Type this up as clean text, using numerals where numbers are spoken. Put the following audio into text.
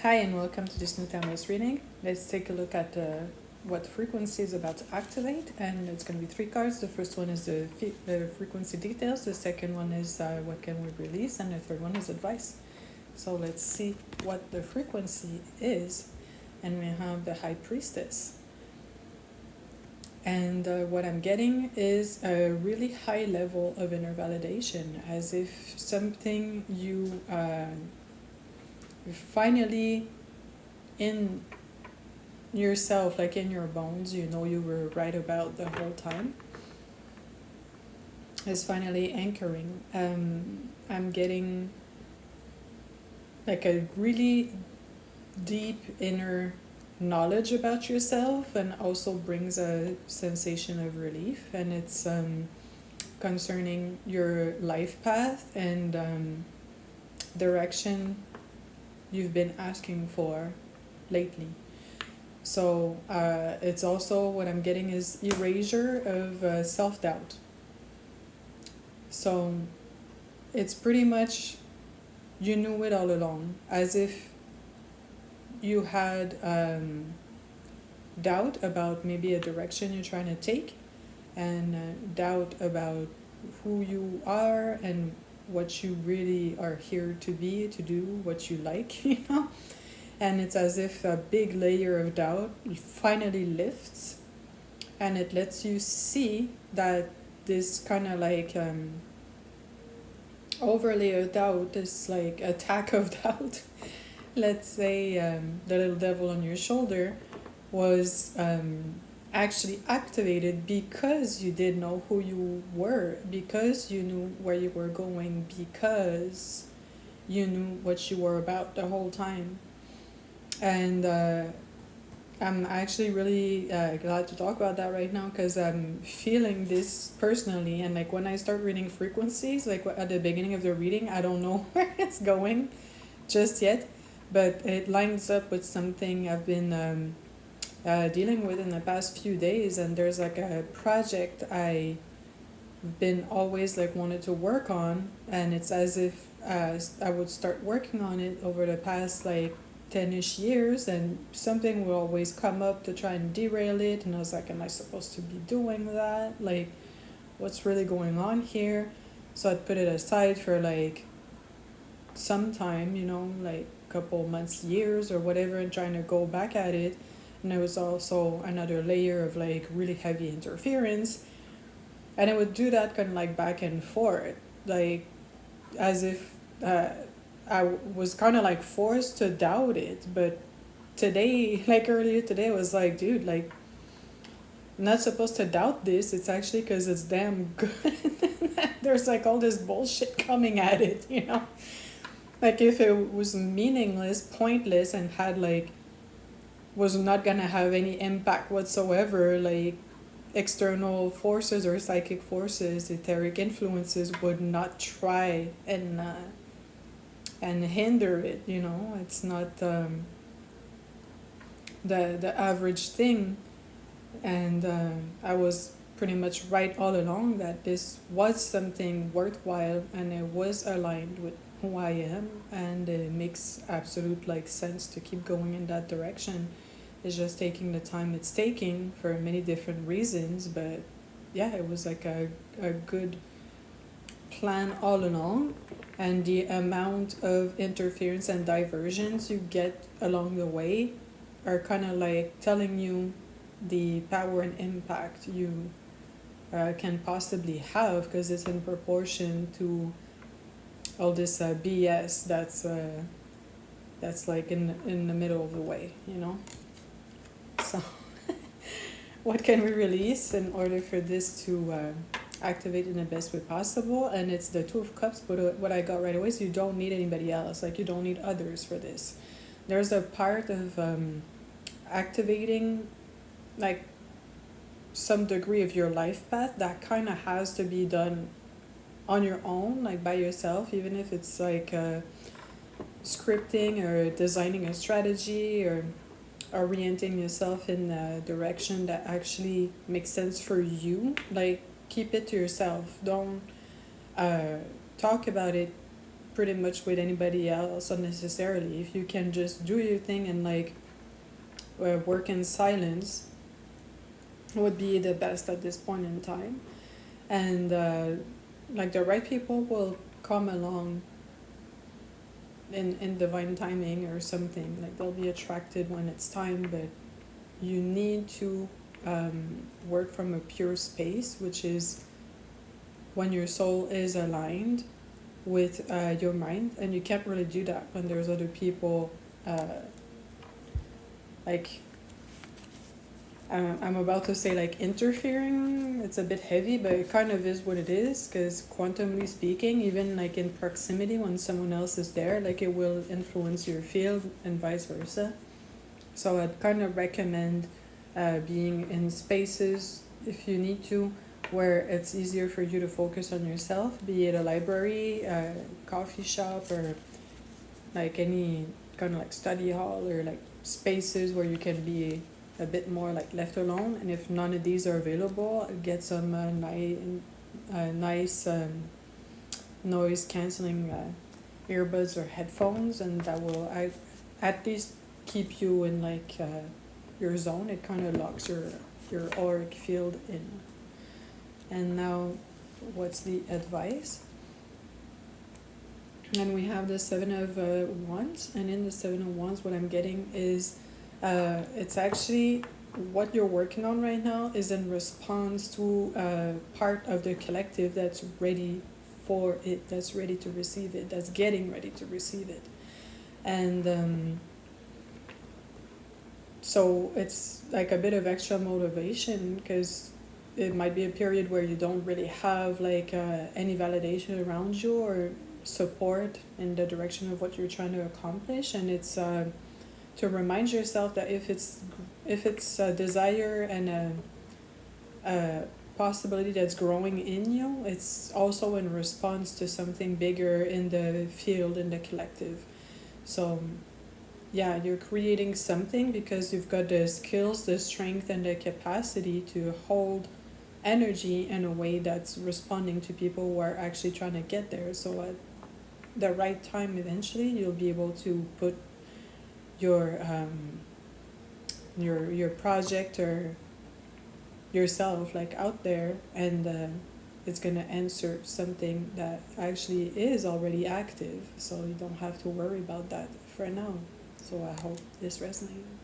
Hi and welcome to this new timeless reading. Let's take a look at what frequency is about to activate, and it's going to be three cards. The first one is the frequency details, the second one is what can we release, and the third one is advice. So let's see what the frequency is, and we have the High Priestess. And what I'm getting is a really high level of inner validation, as if something you finally in yourself, like in your bones, you know you were right about the whole time, is finally anchoring. I'm getting like a really deep inner knowledge about yourself, and also brings a sensation of relief, and it's concerning your life path and direction you've been asking for lately. So it's also, what I'm getting is erasure of self-doubt. So it's pretty much, you knew it all along, as if you had doubt about maybe a direction you're trying to take, and doubt about who you are and what you really are here to be, to do what you like, you know? And it's as if a big layer of doubt finally lifts, and it lets you see that this kind of like overlay of doubt, this like attack of doubt, let's say the little devil on your shoulder, was actually activated because you did know who you were, because you knew where you were going, because you knew what you were about the whole time. And I'm actually really glad to talk about that right now, because I'm feeling this personally. And like when I start reading frequencies, like at the beginning of the reading, I don't know where it's going just yet, but it lines up with something I've been dealing with in the past few days. And there's like a project I've been always like wanted to work on, and it's as if I would start working on it over the past like 10-ish years, and something will always come up to try and derail it, and I was like, am I supposed to be doing that? Like, what's really going on here? So I'd put it aside for like some time, you know, like a couple months, years or whatever, and trying to go back at it. And there was also another layer of like really heavy interference, and I would do that kind of like back and forth, like as if I was kind of like forced to doubt it. But today, like earlier today, I was like, dude, like, I'm not supposed to doubt this. It's actually because it's damn good. There's like all this bullshit coming at it, you know? Like if it was meaningless, pointless, and had like, was not gonna have any impact whatsoever, like external forces or psychic forces, etheric influences would not try and hinder it, you know? It's not the average thing. And I was pretty much right all along that this was something worthwhile, and it was aligned with who I am, and it makes absolute like sense to keep going in that direction. It's just taking the time it's taking for many different reasons, but yeah, it was like a good plan all along. And the amount of interference and diversions you get along the way are kind of like telling you the power and impact you can possibly have, because it's in proportion to all this BS that's like in the middle of the way, you know? So what can we release in order for this to activate in the best way possible? And it's the Two of Cups, but what I got right away is you don't need anybody else, like you don't need others for this. There's a part of activating like some degree of your life path that kind of has to be done on your own, like by yourself, even if it's like scripting or designing a strategy or orienting yourself in a direction that actually makes sense for you. Like keep it to yourself, don't talk about it pretty much with anybody else unnecessarily. If you can just do your thing and like work in silence, would be the best at this point in time. And like the right people will come along in divine timing or something. Like they'll be attracted when it's time, but you need to work from a pure space, which is when your soul is aligned with your mind. And you can't really do that when there's other people like I'm about to say like interfering. It's a bit heavy, but it kind of is what it is, because quantumly speaking, even like in proximity when someone else is there, like it will influence your field and vice versa. So I'd kind of recommend being in spaces, if you need to, where it's easier for you to focus on yourself, be it a library, a coffee shop, or like any kind of like study hall, or like spaces where you can be a bit more like left alone. And if none of these are available, get some nice noise cancelling earbuds or headphones, and that will at least keep you in like your zone. It kind of locks your auric field in. And now, what's the advice? And we have the Seven of Wands, and in the Seven of Wands, what I'm getting is it's actually what you're working on right now is in response to part of the collective that's ready for it, that's ready to receive it, that's getting ready to receive it. And so it's like a bit of extra motivation, because it might be a period where you don't really have like any validation around you or support in the direction of what you're trying to accomplish. And it's to remind yourself that if it's a desire and a possibility that's growing in you, it's also in response to something bigger in the field, in the collective. So yeah, you're creating something because you've got the skills, the strength, and the capacity to hold energy in a way that's responding to people who are actually trying to get there. So at the right time, eventually, you'll be able to put your project or yourself like out there, and it's gonna answer something that actually is already active. So you don't have to worry about that for now. So I hope this resonates.